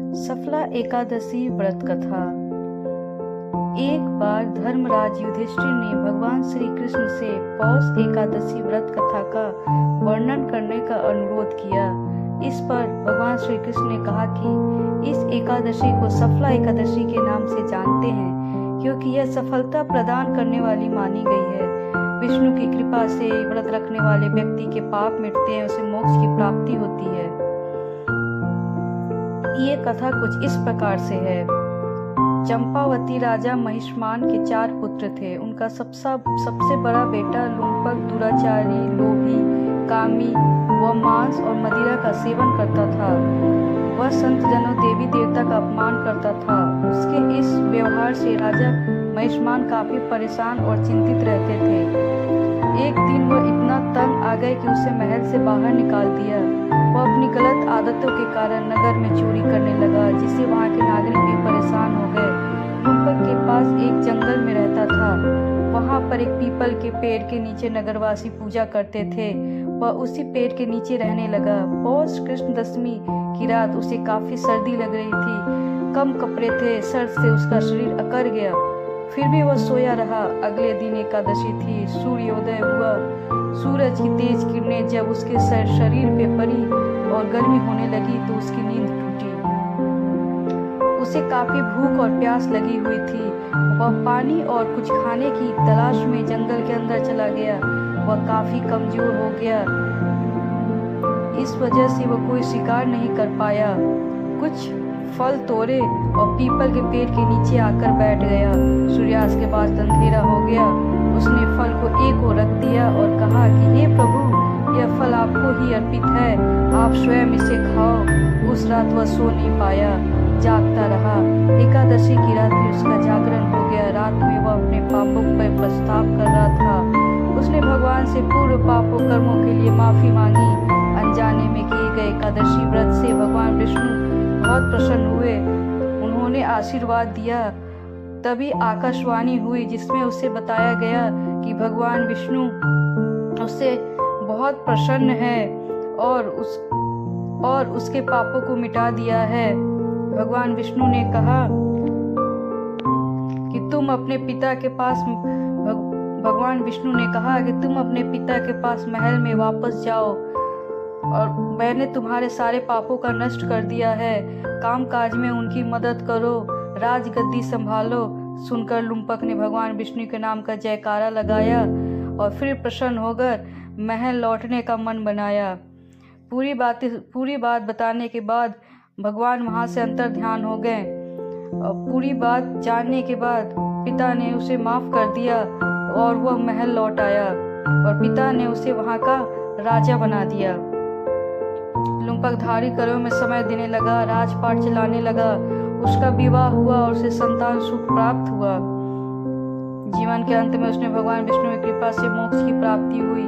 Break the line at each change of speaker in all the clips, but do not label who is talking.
सफला एकादशी व्रत कथा। एक बार धर्मराज युधिष्ठिर ने भगवान श्री कृष्ण से पौष एकादशी व्रत कथा का वर्णन करने का अनुरोध किया। इस पर भगवान श्री कृष्ण ने कहा कि इस एकादशी को सफला एकादशी के नाम से जानते हैं, क्योंकि यह सफलता प्रदान करने वाली मानी गई है। विष्णु की कृपा से व्रत रखने वाले व्यक्ति के पाप मिटते हैं, उसे मोक्ष की प्राप्ति होती है। ये कथा कुछ इस प्रकार से है। चंपावती राजा महिष्मान के 4 पुत्र थे। उनका सबसे बड़ा बेटा लुम्पक, दुराचारी, लोभी, कामी व मांस और मदिरा का सेवन करता था। वह संत जनों, देवी देवता का अपमान करता था। उसके इस व्यवहार से राजा महिष्मान काफी परेशान और चिंतित रहते थे। एक दिन वह इतना तंग आ गए कि उसे महल से बाहर निकाल दिया। वह अपनी गलत आदतों के कारण नगर में चोरी करने लगा, जिससे वहां के नागरिक भी परेशान हो गए। लुम्पक के पास एक जंगल में रहता था। वहां पर एक पीपल के पेड़ के नीचे नगरवासी पूजा करते थे। वह उसी पेड़ के नीचे रहने लगा। पौष कृष्ण दशमी की रात उसे काफी सर्दी लग रही थी। कम कपड़े थे, सर्द से उसका शरीर अकड़ गया। फिर भी वह सोया रहा। अगले दिन एकादशी थी। सूर्योदय हुआ। सूरज की तेज किरणें जब उसके शरीर पे पड़ी और गर्मी होने लगी तो उसकी नींद टूटी। उसे काफी भूख और प्यास लगी हुई थी। वह पानी और कुछ खाने की तलाश में जंगल के अंदर चला गया। वह काफी कमजोर हो गया। इस वजह से वह कोई शिकार नहीं कर पाया। कुछ फल तोड़े और पीपल के पेड़ के नीचे आकर बैठ गया। सूर्यास्त के बाद अंधेरा हो गया। उसने फल को एक ओर रख दिया और कहा कि हे प्रभु, यह फल आपको ही अर्पित है, आप स्वयं इसे खाओ। उस रात वह सो नहीं पाया, जागता रहा। एकादशी की रात में उसका जागरण हो गया। रात में वह अपने पापों पर पछतावा कर रहा था। उसने भगवान से पूर्व पापों कर्मों के लिए माफी मांगी। अनजाने में किए गए एकादशी व्रत से भगवान विष्णु बहुत प्रसन्न हुए। उन्होंने आशीर्वाद दिया। तभी आकाशवाणी हुई, जिसमें उसे बताया गया कि भगवान विष्णु उससे बहुत प्रसन्न है और उसके पापों को मिटा दिया है। भगवान विष्णु ने कहा कि तुम अपने पिता के पास महल में वापस जाओ, और मैंने तुम्हारे सारे पापों का नष्ट कर दिया है। काम काज में उनकी मदद करो, राजगद्दी संभालो। सुनकर लुम्पक ने भगवान विष्णु के नाम का जयकारा लगाया और फिर प्रसन्न होकर महल लौटने का मन बनाया। पूरी बात बताने के बाद भगवान वहां से अंतर ध्यान हो गए। और पूरी बात जानने के बाद पिता ने उसे माफ कर दिया और वह महल लौट आया और पिता ने उसे वहां का राजा बना दिया। लुम्पक धार्मिक कर्मों में समय देने लगा, राजपाट चलाने लगा। उसका विवाह हुआ और उसे संतान सुख प्राप्त हुआ। जीवन के अंत में उसने भगवान विष्णु की कृपा से मोक्ष की प्राप्ति हुई।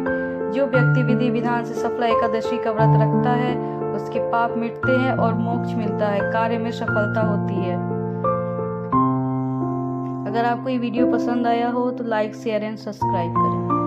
जो व्यक्ति विधि विधान से सफला एकादशी का व्रत रखता है, उसके पाप मिटते हैं और मोक्ष मिलता है, कार्य में सफलता होती है। अगर आपको ये वीडियो पसंद आया हो तो लाइक, शेयर एंड सब्सक्राइब करें।